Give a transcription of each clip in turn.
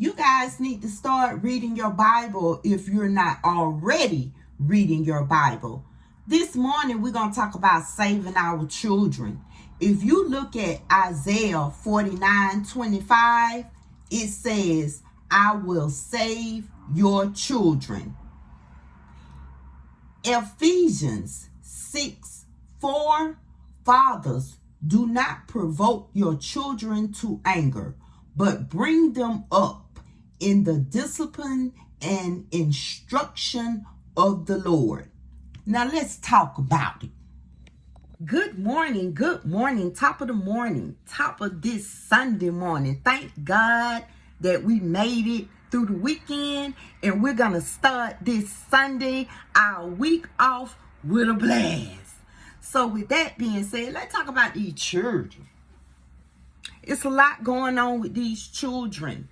You guys need to start reading your Bible if you're not already reading your Bible. This morning, we're going to talk about saving our children. If you look at Isaiah 49:25, it says, I will save your children. Ephesians 6:4, fathers, do not provoke your children to anger, but bring them up in the discipline and instruction of the Lord. Now let's talk about it. Good morning, top of the morning, top of this Sunday morning. Thank God that we made it through the weekend, and we're gonna start this Sunday, our week off, with a blast. So with that being said, let's talk about these children. It's a lot going on with these children,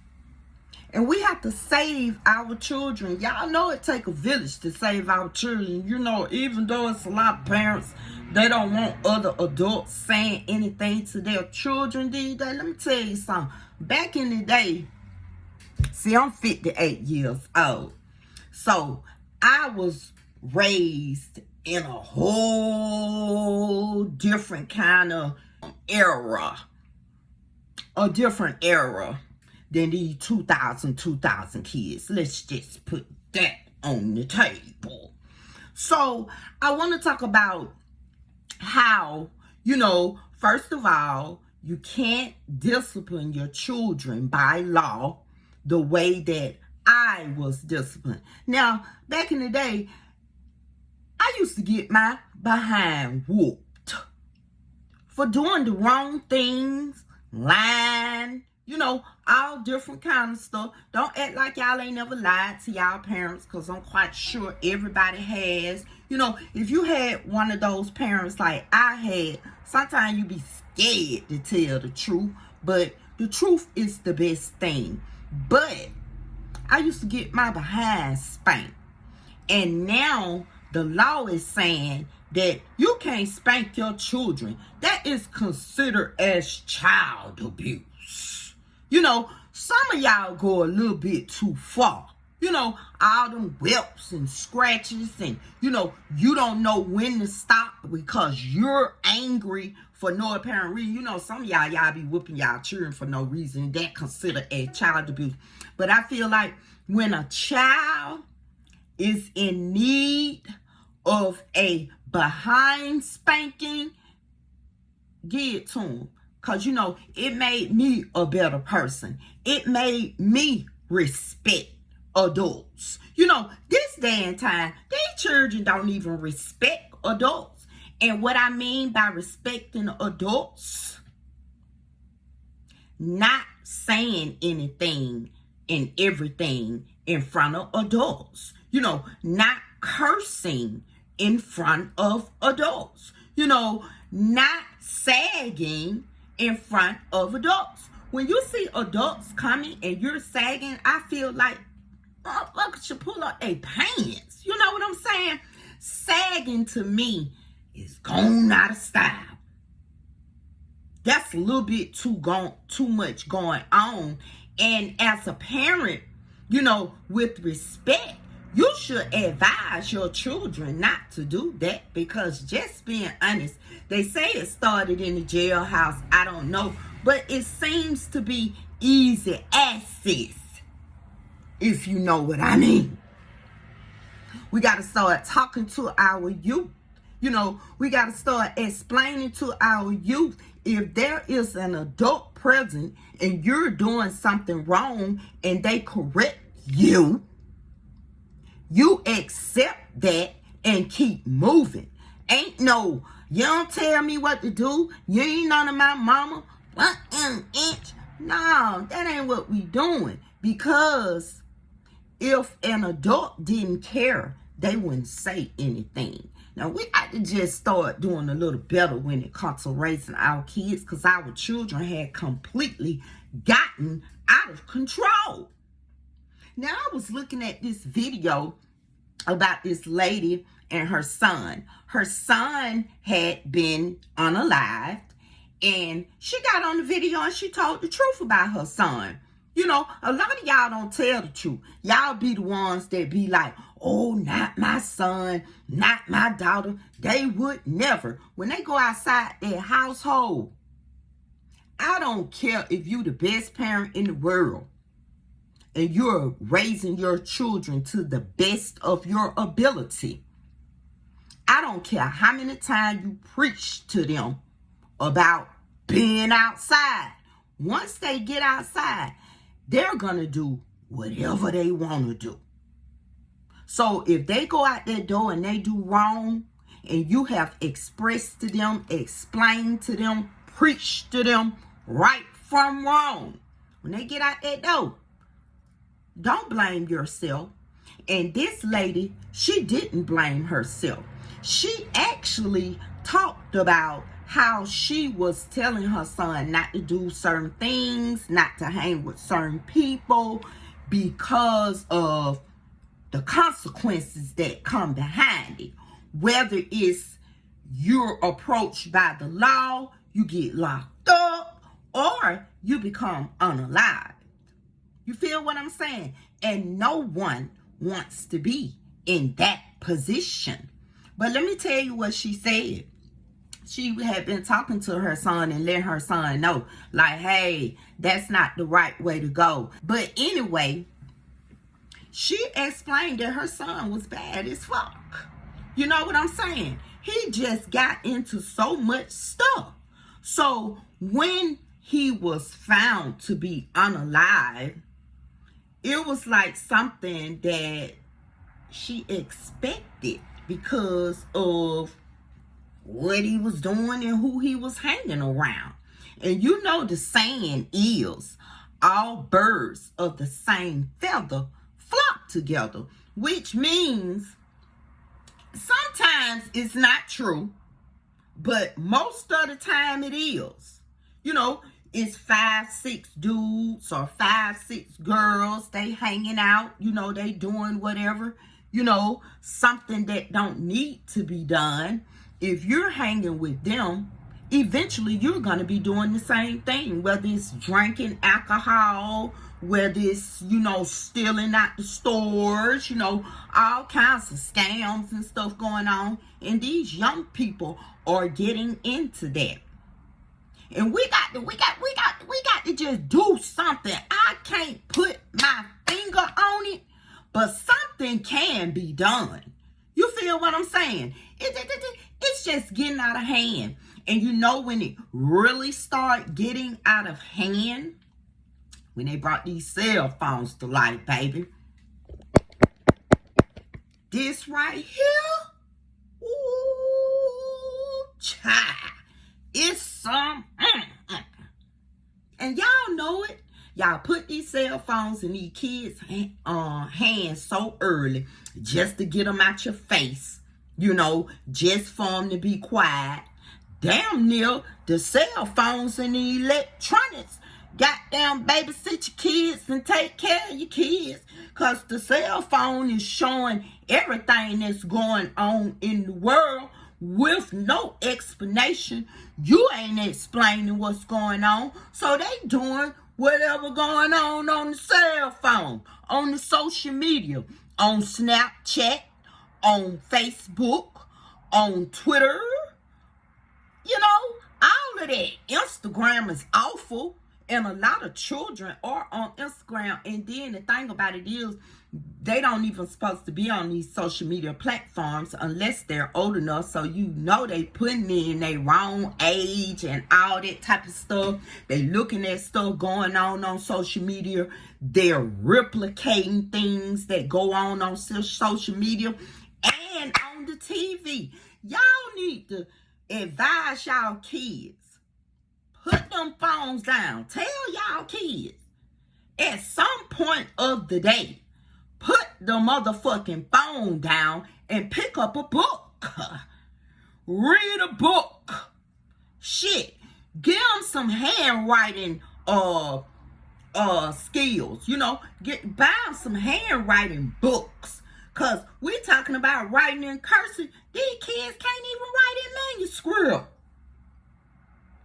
and we have to save our children. Y'all know it takes a village to save our children. You know, even though it's a lot of parents, they don't want other adults saying anything to their children these days. Let me tell you something. Back in the day, see, I'm 58 years old. So I was raised in a whole different kind of era. A different era than these 2000 kids. Let's just put that on the table. So I want to talk about how, first of all, you can't discipline your children by law the way that I was disciplined. Now, back in the day, I used to get my behind whooped for doing the wrong things, lying, all different kind of stuff. Don't act like y'all ain't never lied to y'all parents, because I'm quite sure everybody has. If you had one of those parents like I had, sometimes you be scared to tell the truth, but the truth is the best thing. But I used to get my behind spanked, and now the law is saying that you can't spank your children. That is considered as child abuse. Some of y'all go a little bit too far. All them whelps and scratches, and, you don't know when to stop because you're angry for no apparent reason. Some of y'all be whooping y'all children for no reason. That considered as child abuse. But I feel like when a child is in need of a behind spanking, give it to them. Because, it made me a better person. It made me respect adults. This day and time, these children don't even respect adults. And what I mean by respecting adults, not saying anything and everything in front of adults. Not cursing in front of adults. Not sagging in front of adults. When you see adults coming and you're sagging, I feel like motherfuckers should pull up their pants. You know what I'm saying? Sagging to me is gone out of style. That's a little bit too much going on. And as a parent, with respect, you should advise your children not to do that, because just being honest, they say it started in the jailhouse. I don't know, but it seems to be easy access, if you know what I mean. We got to start talking to our youth. We got to start explaining to our youth, if there is an adult present and you're doing something wrong and they correct you, you accept that and keep moving. Ain't no, you don't tell me what to do. You ain't none of my mama. No, that ain't what we doing. Because if an adult didn't care, they wouldn't say anything. Now, we got to just start doing a little better when it comes to raising our kids, because our children had completely gotten out of control. Now, I was looking at this video about this lady and her son. Her son had been unalived, and she got on the video and she told the truth about her son. You know, a lot of y'all don't tell the truth. Y'all be the ones that be like, oh, not my son, not my daughter. They would never. When they go outside their household, I don't care if you the best parent in the world and you're raising your children to the best of your ability. I don't care how many times you preach to them about being outside. Once they get outside, they're going to do whatever they want to do. So if they go out their door and they do wrong, and you have expressed to them, explained to them, preached to them right from wrong, when they get out that door, don't blame yourself. And this lady, she didn't blame herself. She actually talked about how she was telling her son not to do certain things, not to hang with certain people because of the consequences that come behind it. Whether it's you're approached by the law, you get locked up, or you become unalived. You feel what I'm saying? And no one wants to be in that position. But let me tell you what she said. She had been talking to her son and letting her son know, like, hey, that's not the right way to go. But anyway, she explained that her son was bad as fuck. You know what I'm saying? He just got into so much stuff. So when he was found to be unalive, it was like something that she expected because of what he was doing and who he was hanging around. And you know the saying is, all birds of the same feather flock together, which means sometimes it's not true, but most of the time it is. You know, it's 5-6 dudes or 5-6 girls, they hanging out, you know, they doing whatever, you know, something that don't need to be done. If you're hanging with them, eventually you're going to be doing the same thing, whether it's drinking alcohol, whether it's, you know, stealing out the stores, you know, all kinds of scams and stuff going on. And these young people are getting into that. And we got to just do something. I can't put my finger on it, but something can be done. You feel what I'm saying? It's just getting out of hand. And you know when it really start getting out of hand? When they brought these cell phones to life, baby. This right here, ooh, child, it's some, and y'all know it. Y'all put these cell phones in these kids' hands so early just to get them out your face, you know, just for them to be quiet. Damn near the cell phones and the electronics goddamn babysit your kids and take care of your kids, because the cell phone is showing everything that's going on in the world with no explanation. You ain't explaining what's going on, so they doing whatever going on the cell phone, on the social media, on Snapchat, on Facebook, on Twitter, you know, all of that. Instagram is awful. And a lot of children are on Instagram. And then the thing about it is, they don't even supposed to be on these social media platforms unless they're old enough. So you know they putting in their wrong age and all that type of stuff. They looking at stuff going on social media. They're replicating things that go on social media and on the TV. Y'all need to advise y'all kids. Put them phones down. Tell y'all kids, at some point of the day, put the motherfucking phone down and pick up a book. Read a book. Shit. Give them some handwriting skills. You know, buy them some handwriting books. Because we're talking about writing in cursive. These kids can't even write in manuscript.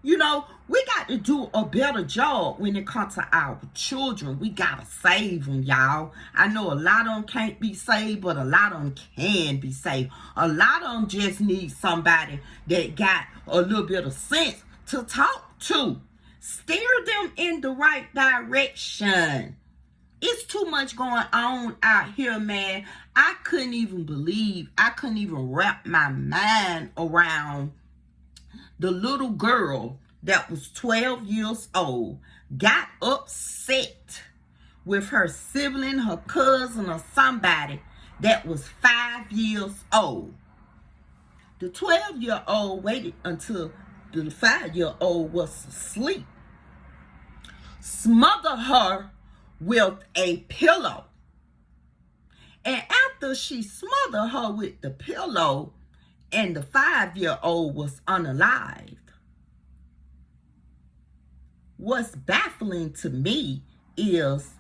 You know, we got to do a better job when it comes to our children. We got to save them, y'all. I know a lot of them can't be saved, but a lot of them can be saved. A lot of them just need somebody that got a little bit of sense to talk to. Steer them in the right direction. It's too much going on out here, man. I couldn't even wrap my mind around the little girl that was 12 years old got upset with her sibling, her cousin, or somebody that was 5 years old. The 12-year-old waited until the 5-year-old was asleep, smothered her with a pillow. And after she smothered her with the pillow, and the 5-year-old was unalive, what's baffling to me is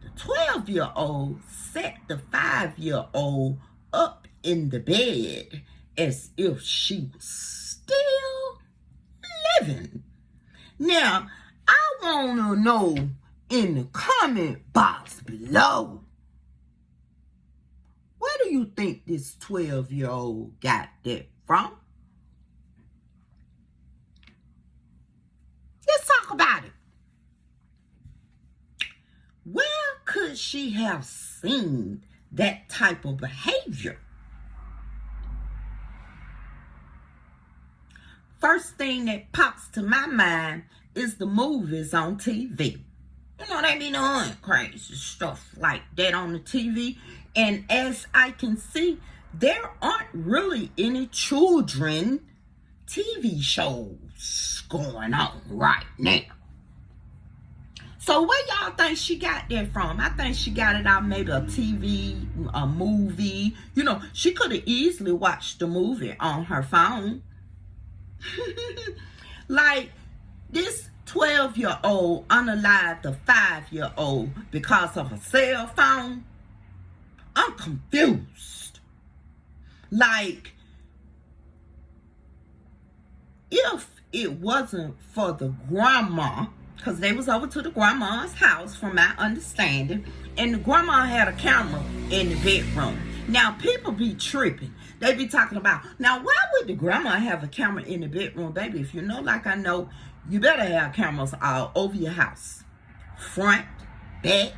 the 12-year-old set the 5-year-old up in the bed as if she was still living. Now, I want to know in the comment box below, where do you think this 12-year-old got that from? Let's talk about it. Where could she have seen that type of behavior? First thing that pops to my mind is the movies on TV. You know, they be doing crazy stuff like that on the TV. And as I can see, there aren't really any children TV shows going on right now. So where y'all think she got that from? I think she got it out maybe a TV, a movie. You know, she could have easily watched the movie on her phone. Like this 12-year-old unalived a 5-year-old because of a cell phone. I'm confused. Like, if it wasn't for the grandma, because they was over to the grandma's house from my understanding, and the grandma had a camera in the bedroom. Now, people be tripping. They be talking about, now, why would the grandma have a camera in the bedroom? Baby, if you know like I know, you better have cameras all over your house. Front, back,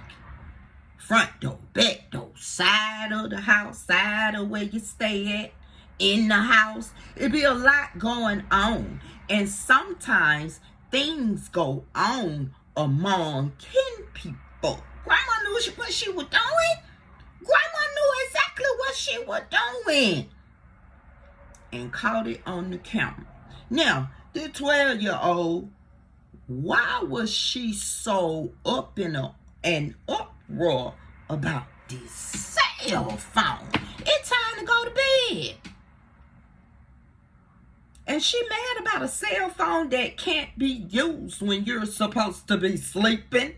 front door, back door, side of the house, side of where you stay at, in the house. It be a lot going on. And sometimes things go on among kin people. Grandma knew what she was doing. Grandma knew exactly what she was doing and caught it on the camera. Now, the 12-year-old, why was she so up in an uproar about this cell phone? It's time to go to bed. And she mad about a cell phone that can't be used when you're supposed to be sleeping.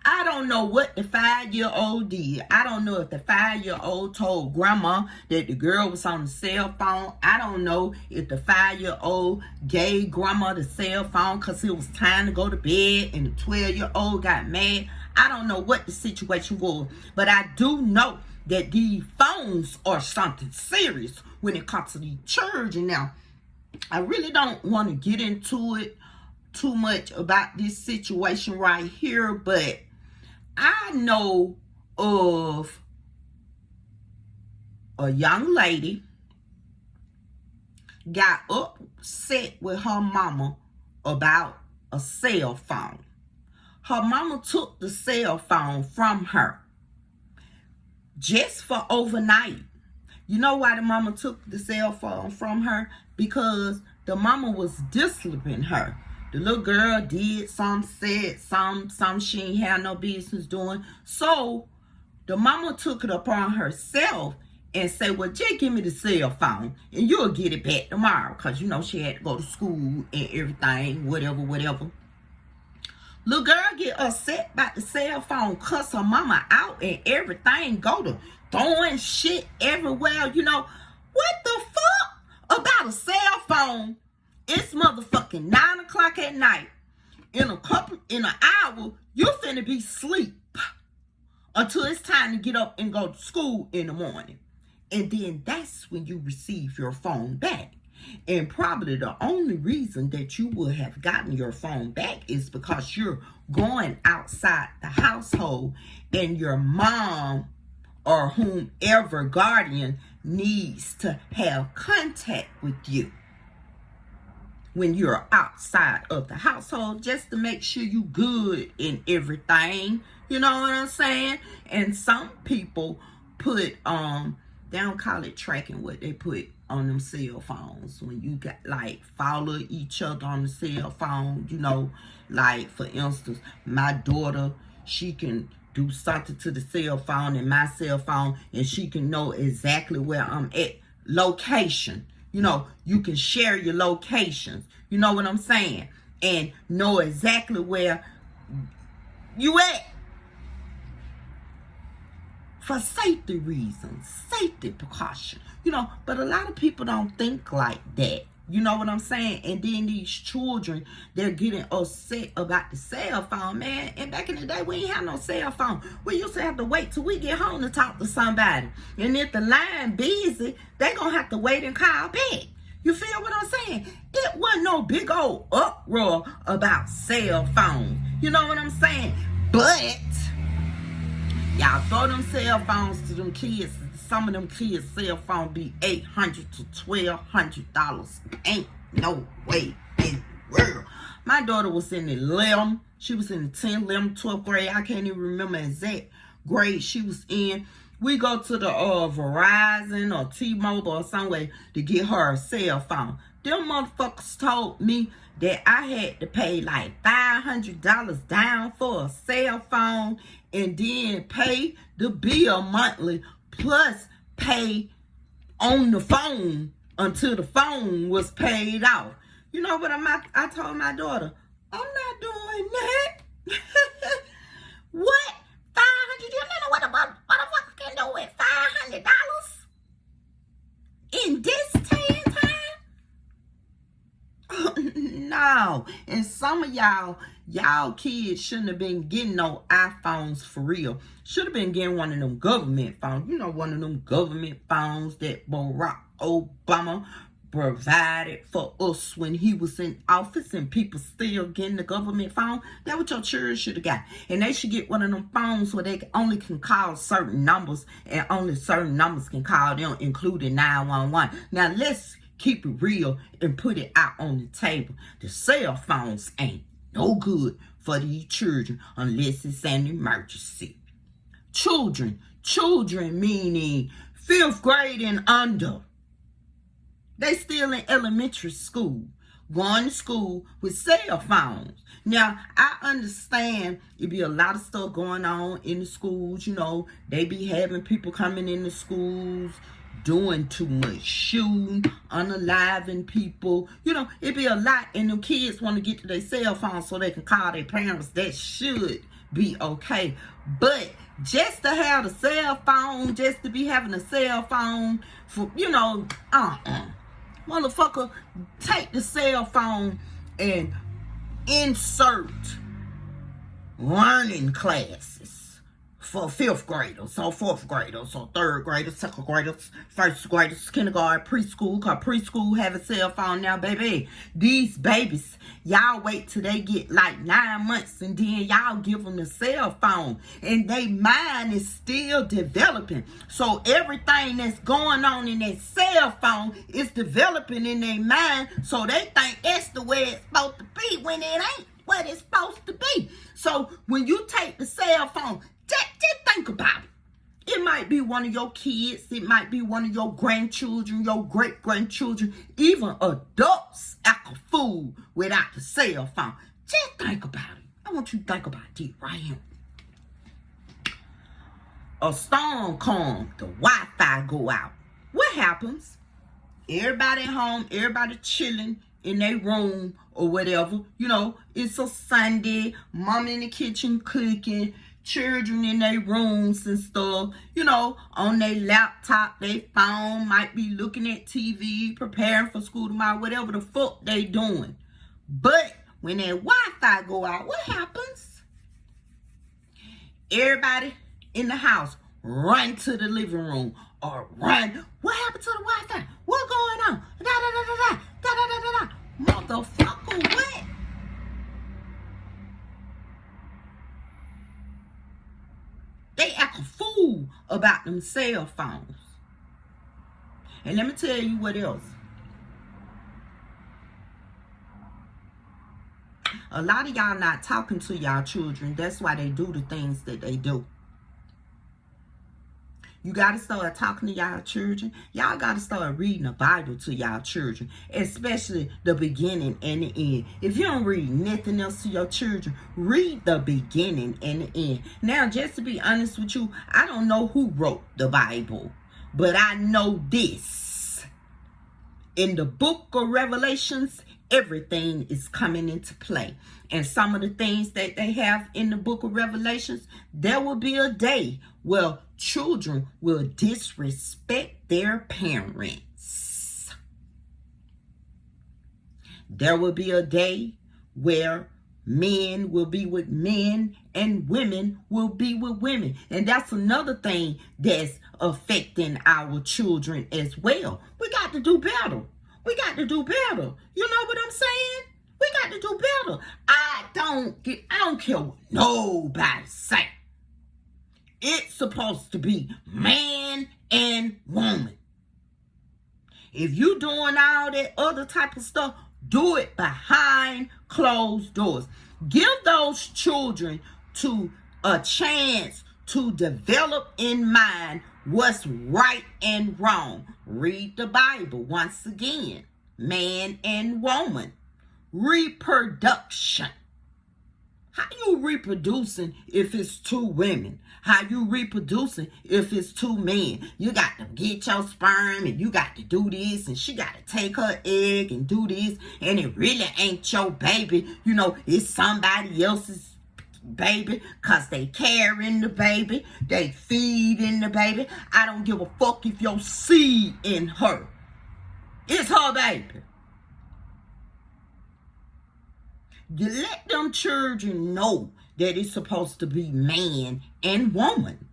I don't know what the 5-year-old did. I don't know if the 5-year-old told grandma that the girl was on the cell phone. I don't know if the 5-year-old gave grandma the cell phone because it was time to go to bed and the 12-year-old got mad. I don't know what the situation was. But I do know that these phones are something serious when it comes to the children. Now, I really don't want to get into it too much about this situation right here, but I know of a young lady got upset with her mama about a cell phone. Her mama took the cell phone from her just for overnight. You know why the mama took the cell phone from her? Because the mama was disciplining her. The little girl did some, said some she ain't had no business doing. So the mama took it upon herself and said, well, just give me the cell phone and you'll get it back tomorrow. Because, you know, she had to go to school and everything, whatever. Little girl get upset about the cell phone, cuss her mama out and everything, go to throwing shit everywhere. You know, what the fuck about a cell phone It's motherfucking 9 o'clock at night. In an hour, you're finna be asleep until it's time to get up and go to school in the morning. And then that's when you receive your phone back. And probably the only reason that you would have gotten your phone back is because you're going outside the household and your mom or whomever guardian needs to have contact with you when you're outside of the household, just to make sure you good in everything. You know what I'm saying? And some people put they don't call it tracking, what they put on them cell phones when you got like follow each other on the cell phone. You know, like for instance, my daughter, she can do something to the cell phone and my cell phone, and she can know exactly where I'm at. Location. You know, you can share your locations. You know what I'm saying? And know exactly where you at. For safety reasons, safety precaution. You know, but a lot of people don't think like that. You know what I'm saying? And then these children, they're getting upset about the cell phone, man. And back in the day, we ain't have no cell phone. We used to have to wait till we get home to talk to somebody. And if the line busy, they gonna have to wait and call back. You feel what I'm saying? It wasn't no big old uproar about cell phones. You know what I'm saying? But y'all throw them cell phones to them kids. Some of them kids' cell phone be $800 to $1,200. Ain't no way in the world. My daughter was in the 11th. She was in the 10th, 11th, 12th grade. I can't even remember exact grade she was in. We go to the Verizon or T-Mobile or somewhere to get her a cell phone. Them motherfuckers told me that I had to pay like $500 down for a cell phone and then pay the bill monthly plus pay on the phone until the phone was paid off. You know what I told my daughter? I'm not doing that. What? $500? You know what a motherfucker can do with $500? In this day and time? No. And some of y'all kids shouldn't have been getting no iPhones for real. Should have been getting one of them government phones. You know, one of them government phones that Barack Obama provided for us when he was in office, and people still getting the government phone. That's what your children should have got. And they should get one of them phones where they only can call certain numbers, and only certain numbers can call them, including 911. Now, let's keep it real and put it out on the table. The cell phones ain't no good for these children unless it's an emergency. Children meaning 5th grade and under. They still in elementary school, going to school with cell phones. Now, I understand it be a lot of stuff going on in the schools. You know, they be having people coming in the schools doing too much shooting, unaliving people. You know, it be a lot, and them kids want to get to their cell phones so they can call their parents. That should be okay. But just to have a cell phone, just to be having a cell phone for, you know, motherfucker, take the cell phone and insert learning classes for 5th graders or 4th graders or 3rd graders, 2nd graders, 1st graders, kindergarten, preschool. Cause preschool have a cell phone now, baby. These babies, y'all wait till they get like 9 months and then y'all give them the cell phone, and they mind is still developing. So everything that's going on in that cell phone is developing in their mind. So they think that's the way it's supposed to be when it ain't what it's supposed to be. So when you take the cell phone, just think about it. It might be one of your kids. It might be one of your grandchildren, your great-grandchildren, even adults act a fool without the cell phone. Just think about it. I want you to think about it right here. A storm comes, the Wi-Fi go out. What happens? Everybody at home, everybody chilling in their room or whatever. You know, it's a Sunday. Mom in the kitchen cooking. children in their rooms and stuff, you know, on their laptop, their phone, might be looking at TV, preparing for school tomorrow, whatever the fuck they doing. But when that Wi-Fi go out, what happens? Everybody in the house run to the living room or run. What happened to the Wi-Fi? What going on? Da da da da da da da da da. Motherfucker, what? They act a fool about them cell phones. And let me tell you what else. A lot of y'all not talking to y'all children. That's why they do the things that they do. You got to start talking to y'all children. Y'all got to start reading the Bible to y'all children, especially the beginning and the end. If you don't read nothing else to your children, read the beginning and the end. Now, just to be honest with you, I don't know who wrote the Bible, but I know this. In the book of Revelations, everything is coming into play. And some of the things that they have in the book of Revelations, there will be a day where children will disrespect their parents. There will be a day where men will be with men and women will be with women. And that's another thing that's affecting our children as well. We got to do better. We got to do better. You know what I'm saying? We got to do better. I don't care what nobody say. It's supposed to be man and woman. If you doing all that other type of stuff, do it behind closed doors. Give those children to a chance to develop in mind what's right and wrong. Read the Bible once again. Man and woman. Reproduction. How you reproducing if it's two women? How you reproducing if it's two men? You got to get your sperm and you got to do this, and she got to take her egg and do this, and it really ain't your baby. You know, it's somebody else's baby because they carrying the baby, they feeding the baby. I don't give a fuck if your seed in her. It's her baby. You let them children know that it's supposed to be man and woman.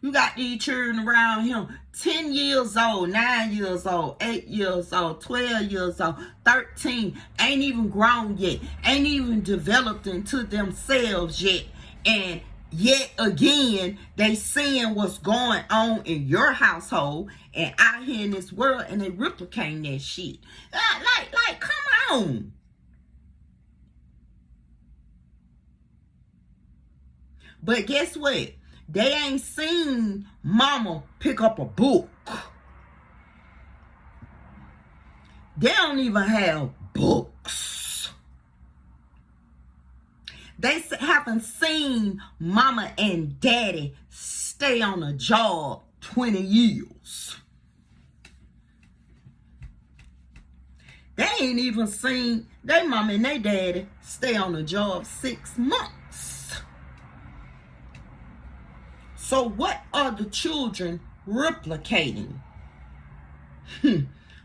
You got these children around here, 10 years old, 9 years old, 8 years old, 12 years old, 13, ain't even grown yet, ain't even developed into themselves yet. And yet again, they seeing what's going on in your household and out here in this world, and they replicating that shit. Like, come on. But guess what? They ain't seen mama pick up a book. They don't even have books. They haven't seen mama and daddy stay on a job 20 years. They ain't even seen their mama and their daddy stay on a job 6 months. So what are the children replicating?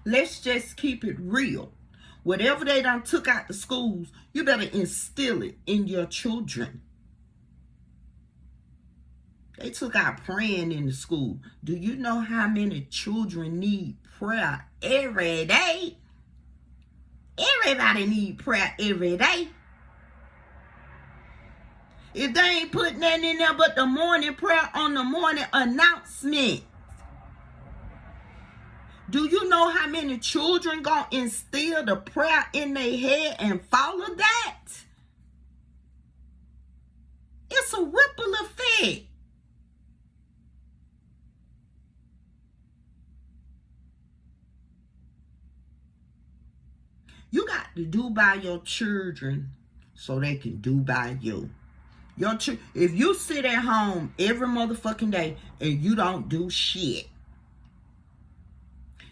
Let's just keep it real. Whatever they done took out the schools, you better instill it in your children. They took out praying in the school. Do you know how many children need prayer every day? Everybody need prayer every day. If they ain't putting that in there but the morning prayer on the morning announcement, do you know how many children gonna instill the prayer in their head and follow that? It's a ripple effect. You got to do by your children so they can do by you. If you sit at home every motherfucking day and you don't do shit,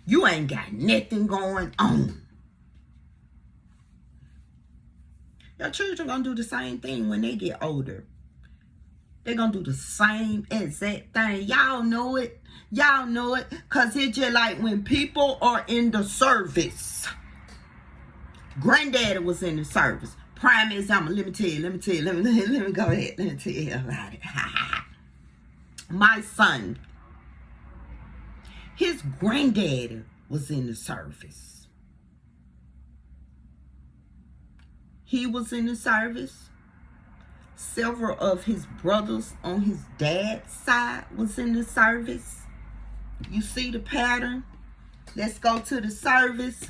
you ain't got nothing going on. Your children gonna do the same thing when they get older. They're gonna do the same exact thing. Y'all know it. Y'all know it. Because it's just like when people are in the service. Granddaddy was in the service. Prime example. Let me tell you. Let me go ahead. Let me tell you about it. My son, his granddaddy was in the service. He was in the service. Several of his brothers on his dad's side was in the service. You see the pattern? Let's go to the service.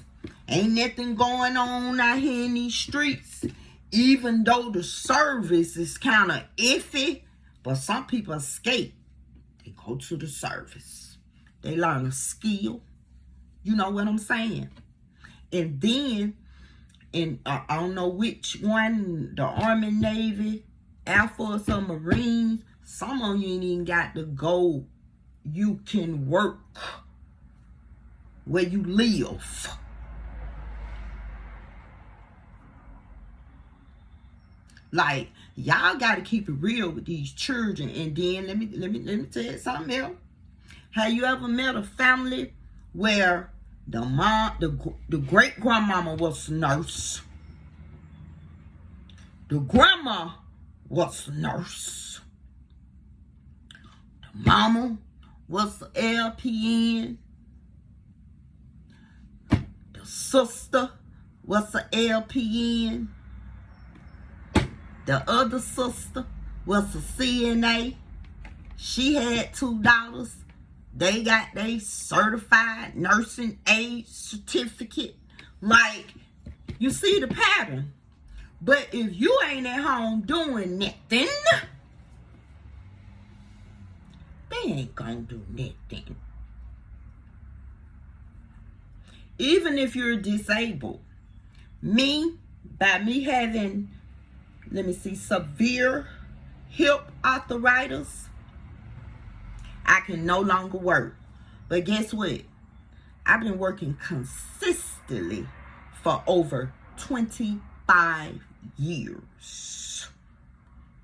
Ain't nothing going on out here in these streets. Even though the service is kind of iffy, but some people escape. They go to the service. They learn a skill. You know what I'm saying? And then, I don't know which one, the Army, Navy, Air Force, or Marines, some of you ain't even got to go. You can work where you live. Like, y'all got to keep it real with these children. And then let me tell you something else. Have you ever met a family where the mom, the great grandmama was a nurse, the grandma was a nurse, the mama was an LPN, the sister was an LPN, the other sister was a CNA. She had $2. They got their certified nursing aid certificate. Like, you see the pattern. But if you ain't at home doing nothing, they ain't gonna do nothing. Even if you're disabled. By me having, severe hip arthritis, I can no longer work. But guess what? I've been working consistently for over 25 years.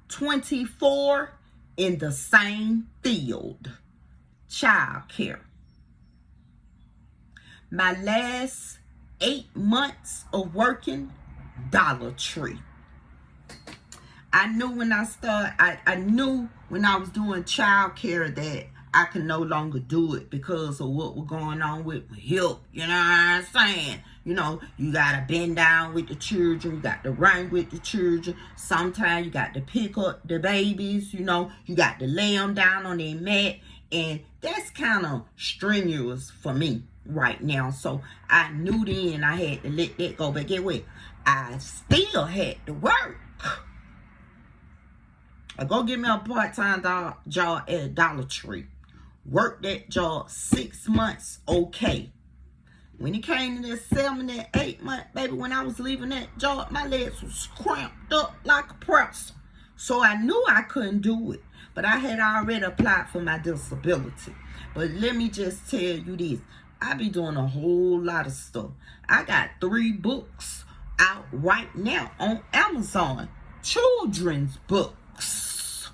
24 in the same field. Child care. My last 8 months of working, Dollar Tree. I knew when I started, I knew when I was doing child care that I could no longer do it because of what was going on with my hip. You know what I'm saying? You know, you got to bend down with the children. You got to run with the children. Sometimes you got to pick up the babies. You know, you got to lay them down on their mat. And that's kind of strenuous for me right now. So I knew then I had to let that go. But get what? I still had to work. I go get me a part-time job at Dollar Tree. Worked that job 6 months, okay. When it came to that 7 and 8 month, baby, when I was leaving that job, my legs was cramped up like a pretzel. So I knew I couldn't do it. But I had already applied for my disability. But let me just tell you this. I be doing a whole lot of stuff. I got 3 books out right now on Amazon. Children's books.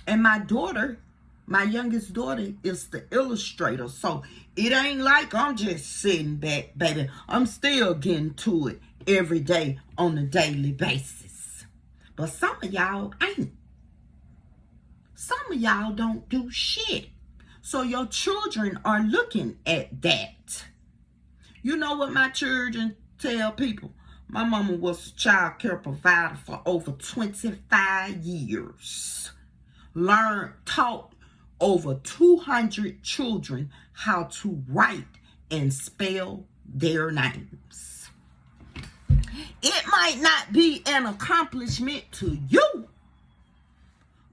And my daughter, my youngest daughter, is the illustrator. So it ain't like I'm just sitting back, baby. I'm still getting to it every day on a daily basis. But some of y'all ain't. Some of y'all don't do shit. So your children are looking at that. You know what my children tell people? My mama was a child care provider for over 25 years. Taught over 200 children how to write and spell their names. It might not be an accomplishment to you,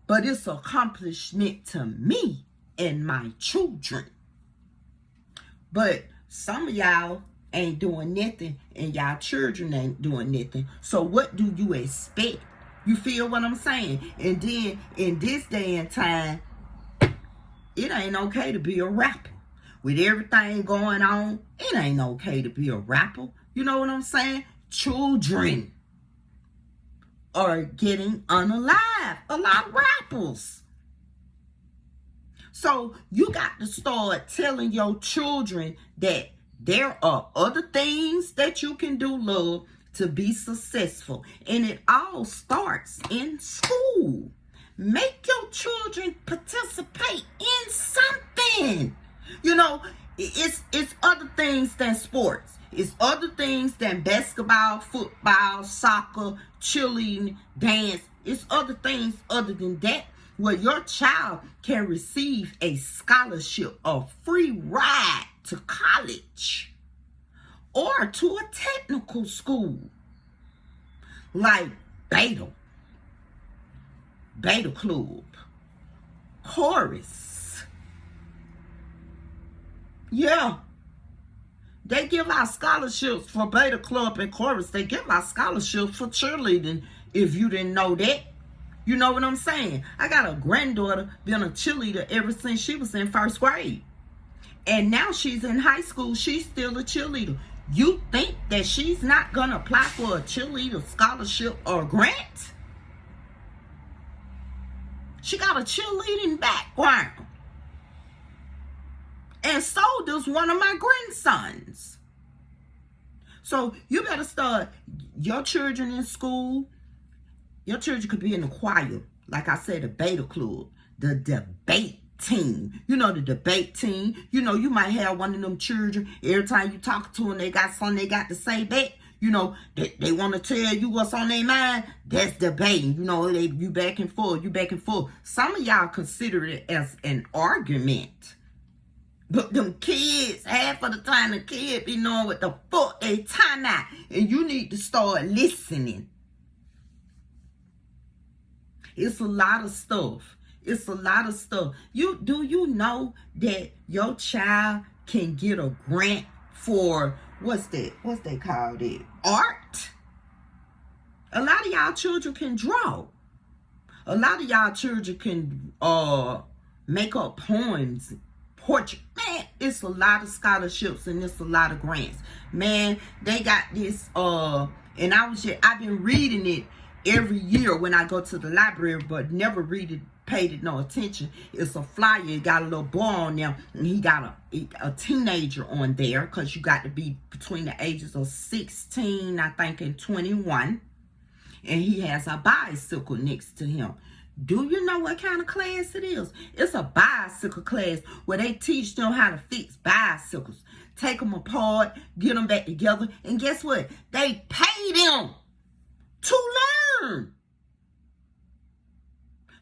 but it's an accomplishment to me and my children. But some of y'all ain't doing nothing and y'all children ain't doing nothing. So what do you expect? You feel what I'm saying? And then in this day and time, it ain't okay to be a rapper. With everything going on, it ain't okay to be a rapper. You know what I'm saying? Children. are getting unalive. A lot of rappers. So you got to start telling your children that there are other things that you can do, love, to be successful. And it all starts in school. Make your children participate in something. You know, it's other things than sports. It's other things than basketball, football, soccer, cheerleading, dance. It's other things other than that where your child can receive a scholarship, a free ride to college or to a technical school like Beta Club, Chorus. Yeah. They give out scholarships for Beta Club and Chorus. They give out scholarships for cheerleading, if you didn't know that. You know what I'm saying? I got a granddaughter been a cheerleader ever since she was in first grade. And now she's in high school. She's still a cheerleader. You think that she's not going to apply for a cheerleader scholarship or grant? She got a cheerleading background. And so does one of my grandsons. So you better start your children in school. Your children could be in the choir. Like I said, the Beta Club, the debate team. You know, the debate team. You know, you might have one of them children. Every time you talk to them, they got something they got to say back. You know, they want to tell you what's on their mind. That's debating. You know, you back and forth, you back and forth. Some of y'all consider it as an argument. But them kids, half of the time the kids be knowing what the fuck they time out. And you need to start listening. It's a lot of stuff. It's a lot of stuff. Do you know that your child can get a grant for, what's they called it? Art? A lot of y'all children can draw. A lot of y'all children can make up poems, portrait. Man, it's a lot of scholarships and it's a lot of grants. Man, they got this and I've been reading it every year when I go to the library, but never paid it no attention. It's a flyer. It got a little boy on there, and he got a teenager on there, because you got to be between the ages of 16, I think, and 21. And he has a bicycle next to him. Do you know what kind of class it is? It's a bicycle class where they teach them how to fix bicycles. Take them apart, get them back together, and guess what? They pay them to learn.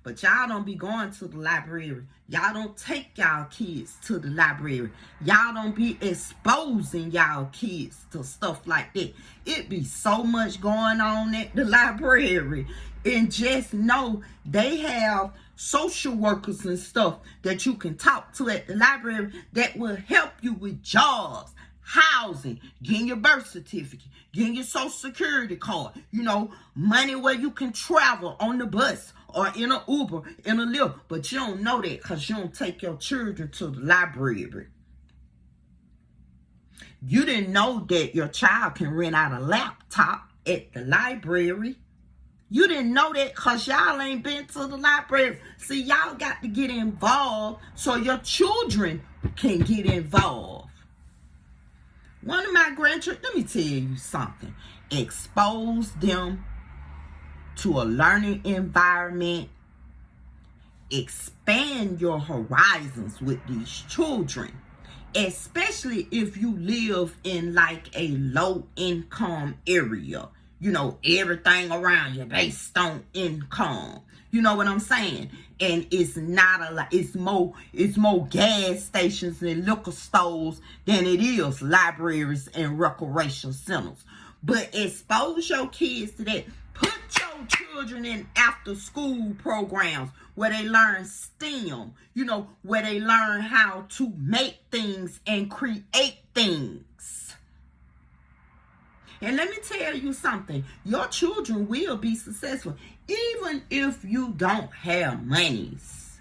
But y'all don't be going to the library. Y'all don't take y'all kids to the library. Y'all don't be exposing y'all kids to stuff like that. It be so much going on at the library. And just know they have social workers and stuff that you can talk to at the library that will help you with jobs, housing, getting your birth certificate, getting your social security card, you know, money where you can travel on the bus or in an Uber, in a Lyft. But you don't know that because you don't take your children to the library. You didn't know that your child can rent out a laptop at the library. You didn't know that because y'all ain't been to the library. See, y'all got to get involved so your children can get involved. One of my grandchildren, let me tell you something. Expose them to a learning environment. Expand your horizons with these children. Especially if you live in like a low income area. You know, everything around you based on income. You know what I'm saying? And it's not a lot. It's more gas stations and liquor stores than it is libraries and recreation centers. But expose your kids to that. Put your children in after school programs where they learn STEM. You know, where they learn how to make things and create things. And let me tell you something. Your children will be successful even if you don't have monies.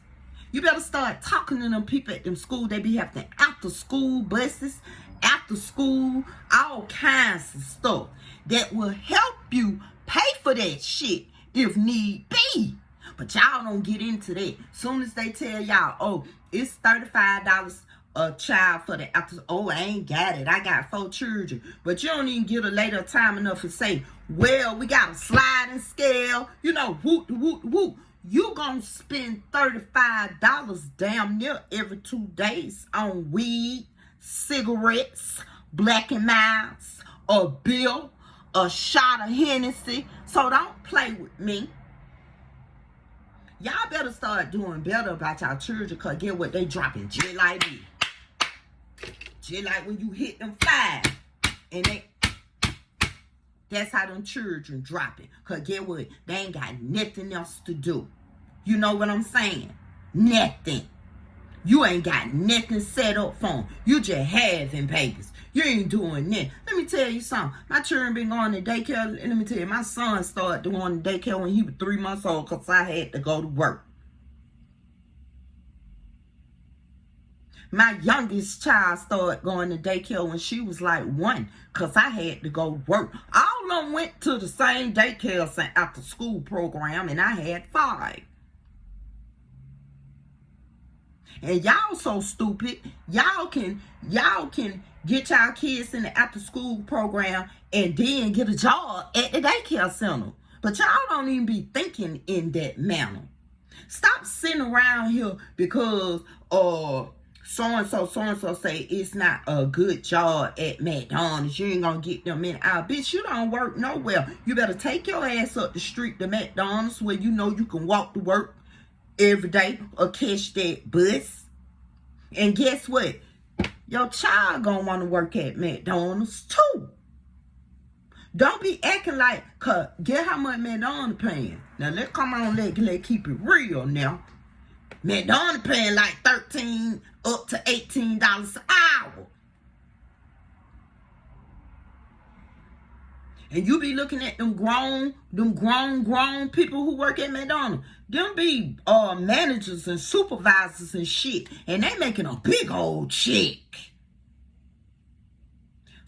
You better start talking to them people at them school. They be having after school buses, after school, all kinds of stuff that will help you pay for that shit if need be. But y'all don't get into that. Soon as they tell y'all, oh, it's $35 a child for the after. Oh, I ain't got it. I got 4 children. But you don't even get a later time enough to say, well, we got a sliding scale. You know, whoop, whoop, whoop. You gonna spend $35 damn near every 2 days on weed, cigarettes, Black and Milds, a bill, a shot of Hennessy. So don't play with me. Y'all better start doing better about y'all children, because get what, they dropping just like me. Just like when you hit them 5. And that's how them children dropping. Because get what, they ain't got nothing else to do. You know what I'm saying? Nothing. You ain't got nothing set up for them. You just having babies. You ain't doing that. Let me tell you something. My children been going to daycare. Let me tell you, my son started going to daycare when he was 3 months old because I had to go to work. My youngest child started going to daycare when she was like 1 because I had to go to work. All of them went to the same daycare after school program, and I had 5. And y'all so stupid. Y'all can get y'all kids in the after school program and then get a job at the daycare center. But y'all don't even be thinking in that manner. Stop sitting around here because so-and-so say it's not a good job at McDonald's. You ain't gonna get them in. Bitch, you don't work nowhere. You better take your ass up the street to McDonald's where you know you can walk to work every day or catch that bus. And guess what? Your child gonna want to work at McDonald's too. Don't be acting like, cause get how much McDonald's paying. Now let's come on, let's keep it real now. McDonald's paying like $13 up to $18 an hour. And you be looking at them grown people who work at McDonald's. Them be managers and supervisors and shit. And they making a big old check.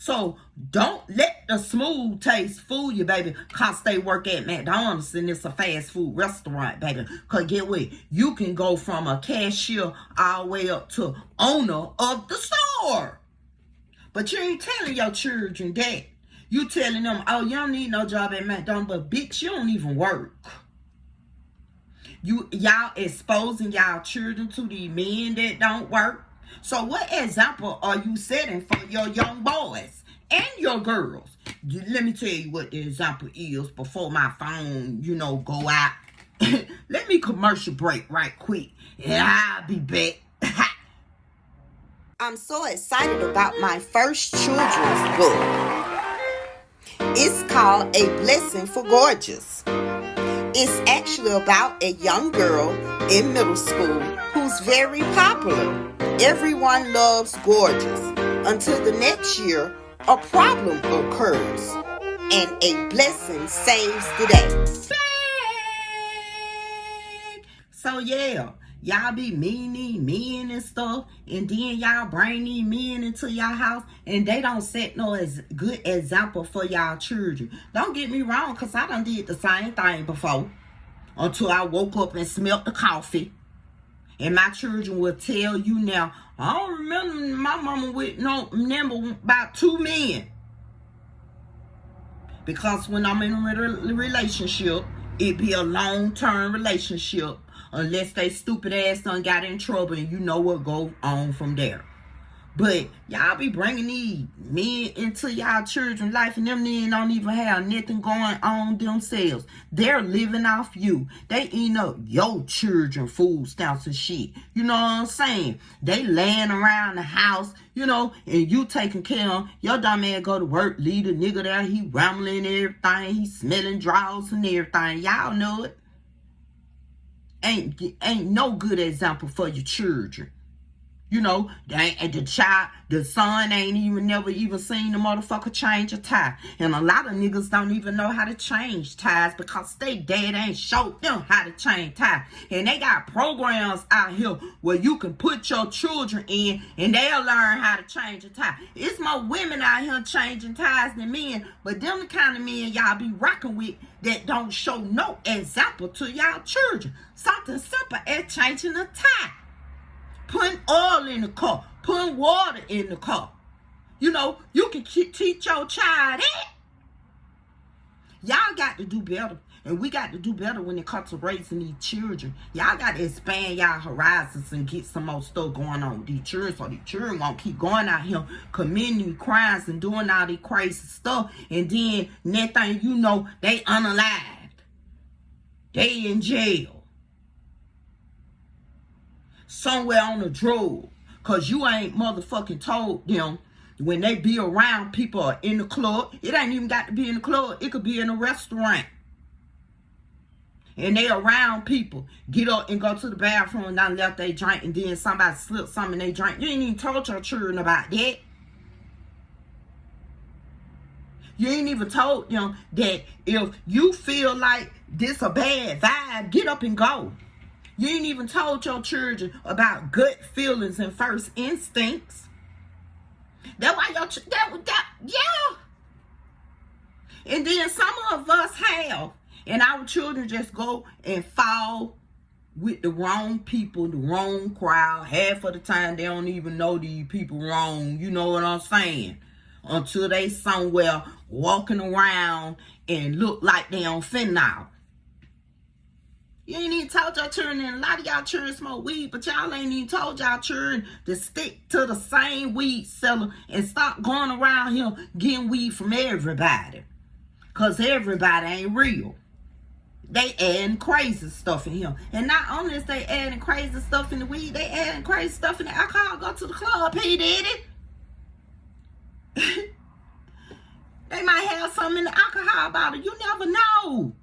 So don't let the smooth taste fool you, baby, because they work at McDonald's and it's a fast food restaurant, baby. Because get what? You can go from a cashier all the way up to owner of the store. But you ain't telling your children that. You telling them, oh, you don't need no job at McDonald's, but bitch, you don't even work. Y'all exposing y'all children to the men that don't work. So what example are you setting for your young boys and your girls? Let me tell you what the example is before my phone, go out. Let me commercial break right quick, and I'll be back. I'm so excited about my first children's book. It's called A Blessing for Gorgeous. It's actually about a young girl in middle school who's very popular. Everyone loves Gorgeous until the next year a problem occurs and a blessing saves the day. So yeah, y'all be meaning men and stuff, and then y'all bring these men into y'all house, and they don't set no good example for y'all children. Don't get me wrong, because I done did the same thing before, until I woke up and smelled the coffee. And my children will tell you now, I don't remember my mama with no number about 2 men. Because when I'm in a relationship, it be a long-term relationship. Unless they stupid ass done got in trouble, and you know what go on from there. But y'all be bringing these men into y'all children's life, and them men don't even have nothing going on themselves. They're living off you. They eating up your children food stamps and shit. You know what I'm saying? They laying around the house, and you taking care of them. Your dumb man go to work, leave the nigga there, he rambling and everything, he smelling draws and everything. Y'all know it. Ain't no good example for your children. You know, the son ain't never even seen the motherfucker change a tie. And a lot of niggas don't even know how to change ties because they dad ain't showed them how to change ties. And they got programs out here where you can put your children in and they'll learn how to change a tie. It's more women out here changing ties than men, but them the kind of men y'all be rocking with that don't show no example to y'all children. Something simple as changing a tie. Putting oil in the car, putting water in the car. You know, you can teach your child that. Y'all got to do better. And we got to do better when it comes to raising these children. Y'all got to expand y'all horizons and get some more stuff going on with these children so these children won't keep going out here committing crimes and doing all these crazy stuff. And then next thing you know, they unalived. They in jail. Somewhere on the drug, because you ain't motherfucking told them when they be around people or in the club. It ain't even got to be in the club. It could be in a restaurant. And they around people. Get up and go to the bathroom and not left they drink, and then somebody slipped something in they drink. You ain't even told your children about that. You ain't even told them that if you feel like this a bad vibe, get up and go. You ain't even told your children about gut feelings and first instincts. That's why yeah. And then some of us have, and our children just go and fall with the wrong people, the wrong crowd. Half of the time they don't even know these people wrong. You know what I'm saying? Until they somewhere walking around and look like they on fentanyl. You ain't even told your children, and a lot of y'all children smoke weed, but y'all ain't even told y'all children to stick to the same weed seller and stop going around here getting weed from everybody. Because everybody ain't real. They adding crazy stuff in here. And not only is they adding crazy stuff in the weed, they adding crazy stuff in the alcohol. Go to the club, P. Diddy. They might have something in the alcohol bottle. You never know.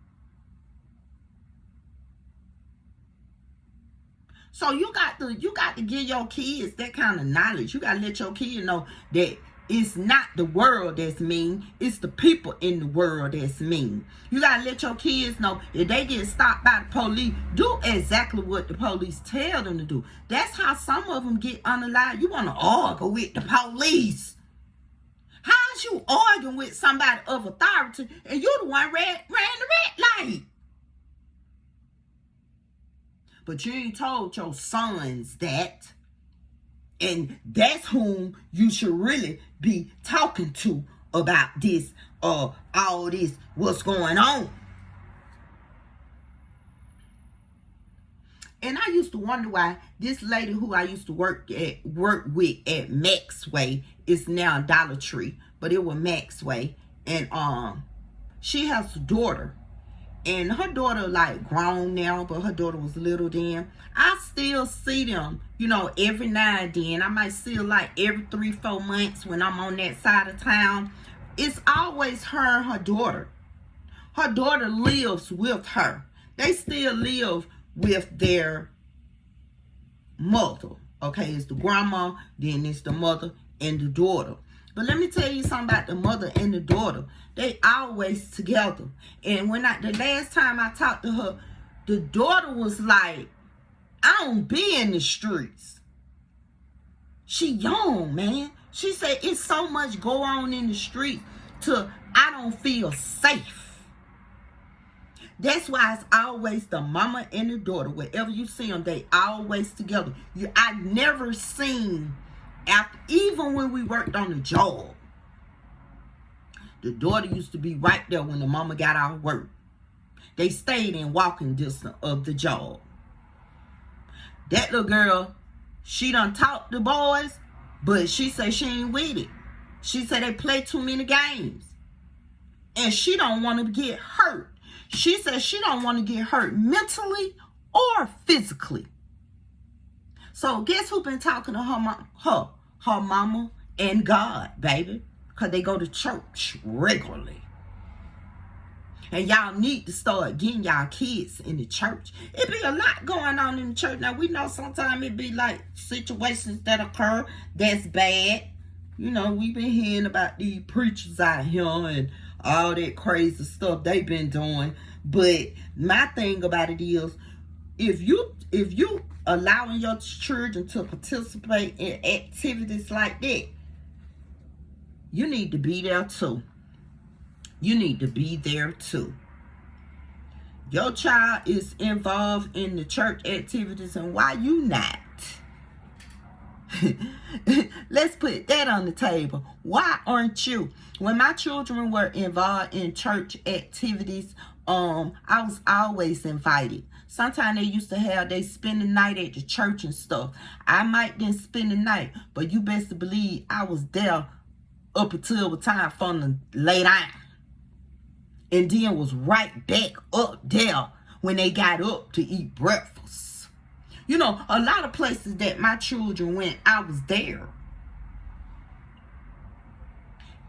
So you got to give your kids that kind of knowledge. You got to let your kids know that it's not the world that's mean. It's the people in the world that's mean. You got to let your kids know if they get stopped by the police, do exactly what the police tell them to do. That's how some of them get unalive. You want to argue with the police. How's you arguing with somebody of authority and you the one ran the red light? But you ain't told your sons that. And that's whom you should really be talking to about this, all this, what's going on. And I used to wonder why this lady who I used to work with at Maxway is now Dollar Tree, but it was Maxway. And she has a daughter. And her daughter like grown now, but her daughter was little then. I still see them, you know, every now and then. I might see her like every 3-4 months when I'm on that side of town. It's always her and her daughter. Her daughter lives with her. They still live with their mother. Okay, it's the grandma, then it's the mother and the daughter. But let me tell you something about the mother and the daughter. They always together. And the last time I talked to her, the daughter was like, I don't be in the streets. She young, man. She said it's so much go on in the street to I don't feel safe. That's why it's always the mama and the daughter. Wherever you see them, they always together. I never seen, even when we worked on the job, the daughter used to be right there when the mama got out of work. They stayed in walking distance of the job. That little girl, she done taught the boys, but she said she ain't with it. She said they play too many games. And she don't want to get hurt. She said she don't want to get hurt mentally or physically. So guess who been talking to her mama and God, baby? Because they go to church regularly. And y'all need to start getting y'all kids in the church. It be a lot going on in the church. Now, we know sometimes it be like situations that occur that's bad. You know, we been hearing about these preachers out here and all that crazy stuff they been doing. But my thing about it is, if you allowing your children to participate in activities like that, you need to be there too. You need to be there too. Your child is involved in the church activities, and why you not? Let's put that on the table. Why aren't you? When my children were involved in church activities, I was always invited. Sometimes they used to have, they spend the night at the church and stuff. I might didn't spend the night, but you best to believe I was there up until the time for them to lay down. And then was right back up there when they got up to eat breakfast. You know, a lot of places that my children went, I was there.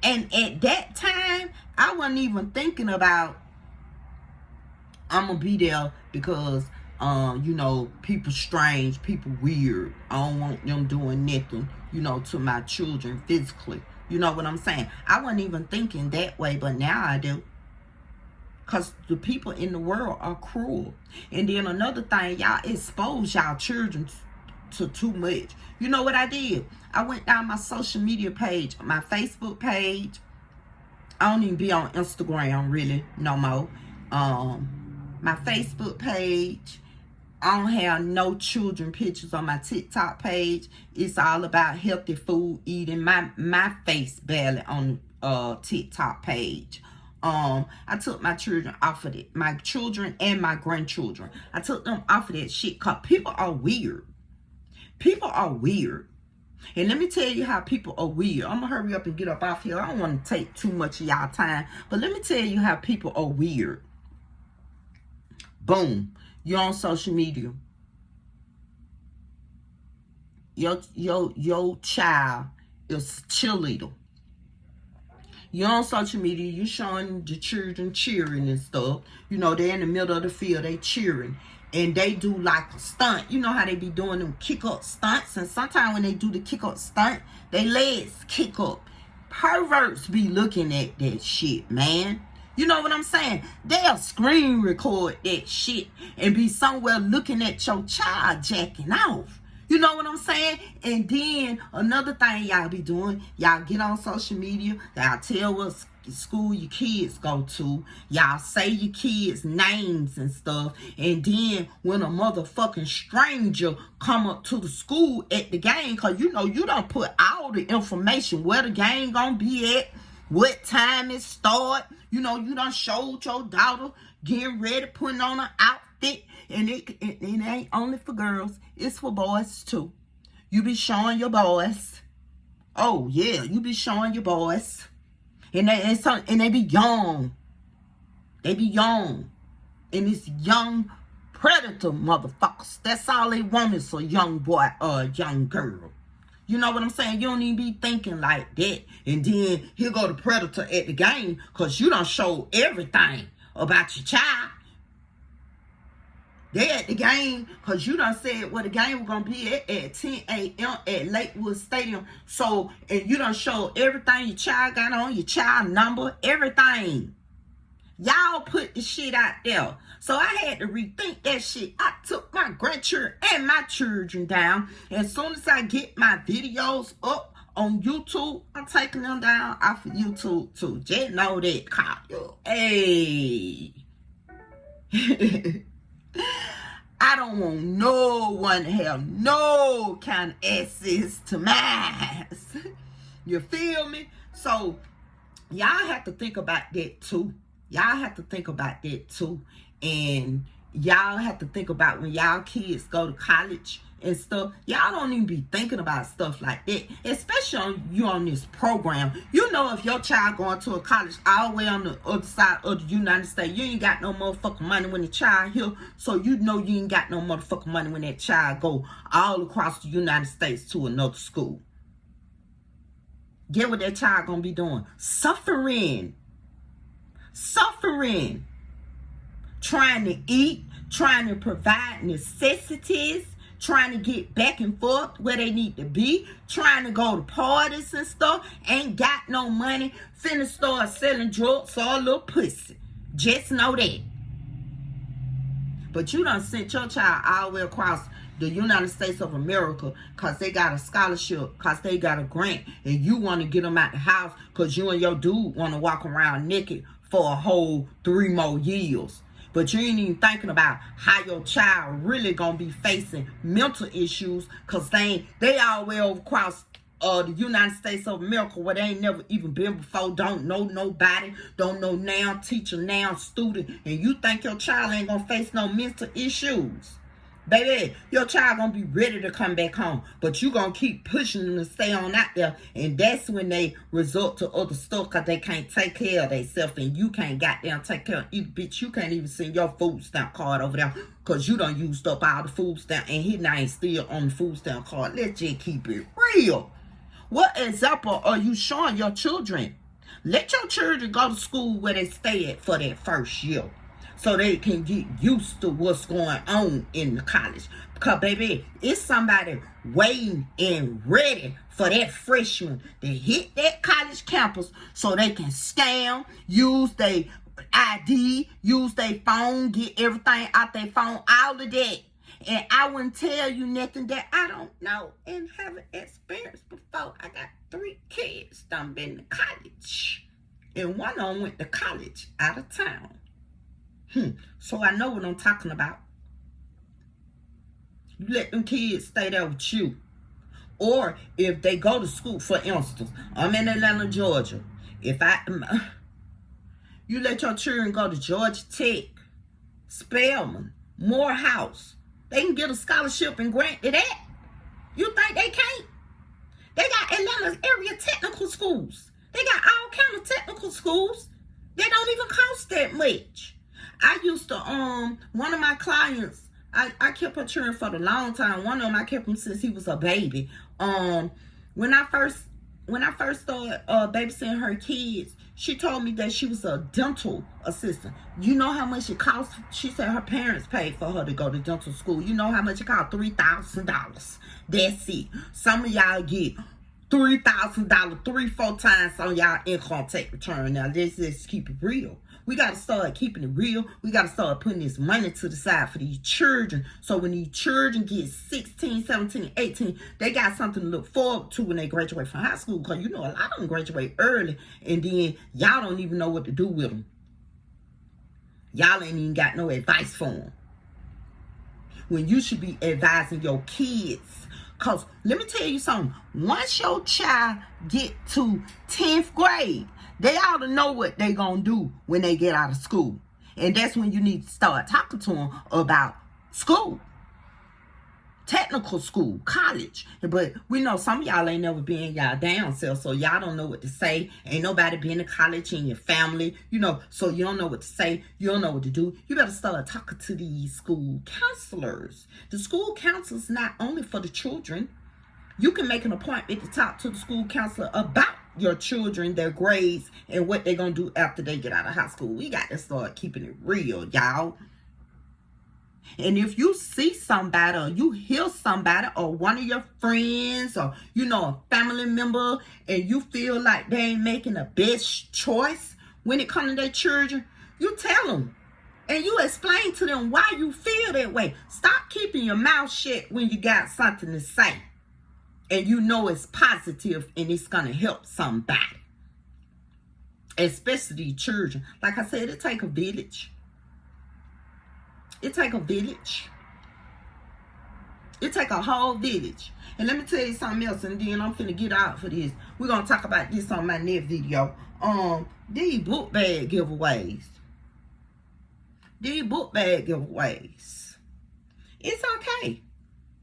And at that time, I wasn't even thinking about, I'm going to be there because, you know, people strange, people weird. I don't want them doing nothing, you know, to my children physically. You know what I'm saying? I wasn't even thinking that way, but now I do. Because the people in the world are cruel. And then another thing, y'all expose y'all children to too much. You know what I did? I went down my social media page, my Facebook page. I don't even be on Instagram really no more. My Facebook page. I don't have no children pictures on my TikTok page. It's all about healthy food eating. My face barely on TikTok page. I took my children off of it. My children and my grandchildren. I took them off of that shit because people are weird. People are weird. And let me tell you how people are weird. I'm going to hurry up and get up off here. I don't want to take too much of y'all time. But let me tell you how people are weird. Boom. You're on social media. Your child is a cheerleader. You're on social media, you're showing the children cheering and stuff. You know, they're in the middle of the field, they cheering. And they do like a stunt. You know how they be doing them kick-up stunts? And sometimes when they do the kick-up stunt, their legs kick up. Perverts be looking at that shit, man. You know what I'm saying? They'll screen record that shit and be somewhere looking at your child jacking off. You know what I'm saying? And then another thing y'all be doing, y'all get on social media, y'all tell what school your kids go to, y'all say your kids' names and stuff, and then when a motherfucking stranger come up to the school at the game, because you know you don't put all the information where the game gonna be at, what time it start, you know, you done showed your daughter getting ready, putting on an outfit. And it ain't only for girls. It's for boys too. You be showing your boys. Oh, yeah. You be showing your boys. And they be young. They be young. And it's young predator motherfuckers. That's all they want is a young boy or a young girl. You know what I'm saying? You don't even be thinking like that. And then here go the predator at the game because you done showed everything about your child. They at the game because you done said what the game was going to be at 10 a.m. at Lakewood Stadium. So, and you done showed everything your child got on, your child number, everything. Y'all put the shit out there. So I had to rethink that shit. I took my grandchildren and my children down. As soon as I get my videos up on YouTube, I'm taking them down off of YouTube too. Just know that, cop. Hey. I don't want no one to have no kind of access to mine. You feel me? So y'all have to think about that too. Y'all have to think about that too. And y'all have to think about when y'all kids go to college and stuff, y'all don't even be thinking about stuff like that. Especially on you on this program. You know, if your child going to a college all the way on the other side of the United States, you ain't got no motherfucking money when the child here. So you know you ain't got no motherfucking money when that child go all across the United States to another school. Get what that child gonna be doing? Suffering. suffering, trying to eat, trying to provide necessities, trying to get back and forth where they need to be, trying to go to parties and stuff, ain't got no money, finna start selling drugs or a little pussy. Just know that. But you done sent your child all the way across the United States of America because they got a scholarship, because they got a grant, and you want to get them out the house because you and your dude want to walk around naked for a whole 3 more years. But you ain't even thinking about how your child really gonna be facing mental issues because they all the way over across the United States of America where they ain't never even been before, don't know nobody, don't know now teacher, now student, and you think your child ain't gonna face no mental issues. Baby, your child gonna be ready to come back home, but you gonna keep pushing them to stay on out there, and that's when they resort to other stuff because they can't take care of themselves, and you can't goddamn take care of either. Bitch, you can't even send your food stamp card over there because you done used up all the food stamp, and his name still on the food stamp card. Let's just keep it real. What example are you showing your children? Let your children go to school where they stay at for that first year, so they can get used to what's going on in the college. Because, baby, it's somebody waiting and ready for that freshman to hit that college campus so they can scam, use their ID, use their phone, get everything out their phone, all of that. And I wouldn't tell you nothing that I don't know and haven't experienced before. I got 3 kids done been to college. And one of them went to college out of town. So I know what I'm talking about. You let them kids stay there with you. Or if they go to school, for instance, I'm in Atlanta, Georgia. You let your children go to Georgia Tech, Spelman, Morehouse. They can get a scholarship and grant to that. You think they can't? They got Atlanta's area technical schools. They got all kind of technical schools. They don't even cost that much. I used to, one of my clients, I kept her children for a long time. One of them, I kept him since he was a baby. When I first started babysitting her kids, she told me that she was a dental assistant. You know how much it cost? She said her parents paid for her to go to dental school. You know how much it cost? $3,000. That's it. Some of y'all get $3,000, 3-4 times on y'all income tax return. Now, let's just keep it real. We got to start keeping it real. We got to start putting this money to the side for these children. So when these children get 16, 17, 18, they got something to look forward to when they graduate from high school. Because you know a lot of them graduate early. And then y'all don't even know what to do with them. Y'all ain't even got no advice for them. When you should be advising your kids. Because let me tell you something. Once your child get to 10th grade, they ought to know what they gonna do when they get out of school. And that's when you need to start talking to them about school. Technical school, college. But we know some of y'all ain't never been y'all down self, so y'all don't know what to say. Ain't nobody been to college in your family, so you don't know what to say. You don't know what to do. You better start talking to these school counselors. The school counselor's not only for the children. You can make an appointment to talk to the school counselor about your children, their grades, and what they're going to do after they get out of high school. We got to start keeping it real, y'all. And if you see somebody or you hear somebody or one of your friends or, a family member and you feel like they ain't making the best choice when it comes to their children, you tell them. And you explain to them why you feel that way. Stop keeping your mouth shut when you got something to say. And you know it's positive and it's going to help somebody. Especially children. Like I said, it take a village. It take a village. It take a whole village. And let me tell you something else, and then I'm finna get out for this. We're going to talk about this on my next video. These book bag giveaways. These book bag giveaways. It's okay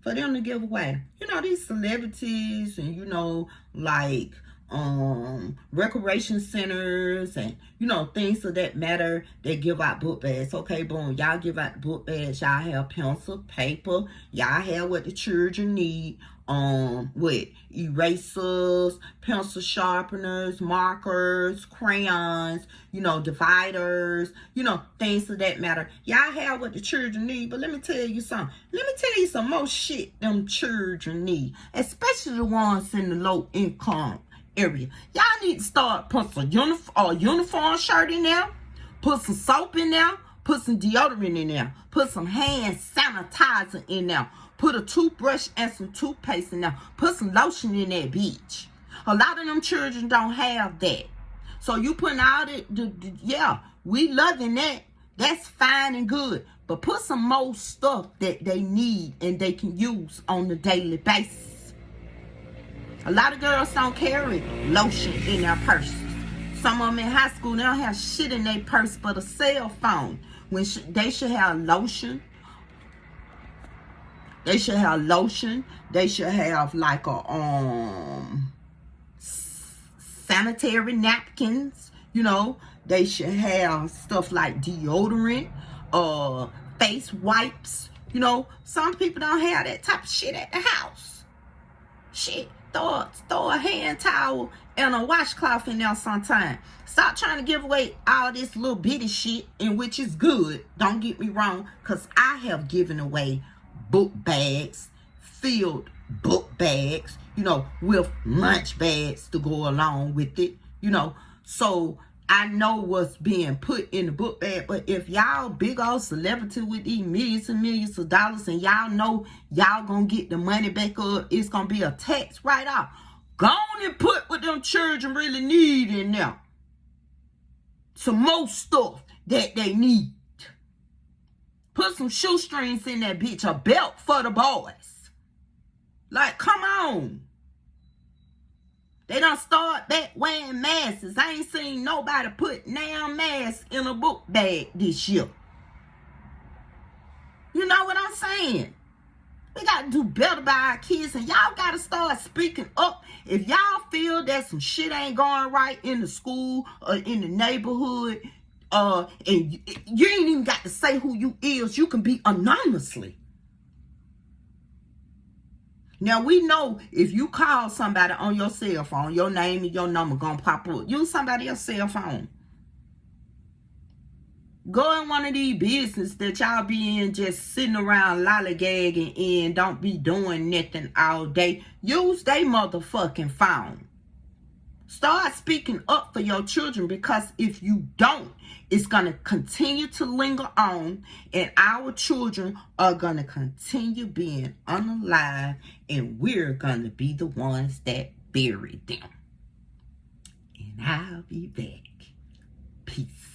for them to give away. These celebrities and, like recreation centers and, you know, things of that matter that give out book bags. Okay, boom, y'all give out the book bags. Y'all have pencil, paper. Y'all have what the children need. With erasers, pencil sharpeners, markers, crayons, you know, dividers, you know, things of that matter. Y'all have what the children need, but let me tell you something. Let me tell you some more shit them children need, especially the ones in the low income area. Y'all need to start put some uniform shirt in there, put some soap in there, put some deodorant in there, put some hand sanitizer in there, put a toothbrush and some toothpaste in there, put some lotion in that bitch. A lot of them children don't have that. So you putting all yeah, we loving that. That's fine and good. But put some more stuff that they need and they can use on a daily basis. A lot of girls don't carry lotion in their purses. Some of them in high school, they don't have shit in their purse but a cell phone. When they should have lotion. They should have lotion. They should have like a sanitary napkins. You know, they should have stuff like deodorant, face wipes. You know, some people don't have that type of shit at the house. Shit, throw a hand towel and a washcloth in there sometime. Stop trying to give away all this little bitty shit, in which is good. Don't get me wrong, because I have given away book bags, filled book bags, you know, with lunch bags to go along with it, you know. So I know what's being put in the book bag. But if y'all big old celebrity with these millions and millions of dollars and y'all know y'all gonna get the money back up, it's gonna be a tax write-off, go on and put what them children really need in there. Some more stuff that they need. Put some shoestrings in that bitch, a belt for the boys. Like, come on. They done start back wearing masks. I ain't seen nobody put damn mask in a book bag this year. You know what I'm saying? We got to do better by our kids, and y'all got to start speaking up. If y'all feel that some shit ain't going right in the school or in the neighborhood, and you ain't even got to say who you is. You can be anonymously. Now, we know if you call somebody on your cell phone, your name and your number gonna pop up. Use somebody else's cell phone. Go in one of these businesses that y'all be in, just sitting around lollygagging in, don't be doing nothing all day. Use their motherfucking phone. Start speaking up for your children, because if you don't, it's going to continue to linger on, and our children are going to continue being unalive, and we're going to be the ones that bury them. And I'll be back. Peace.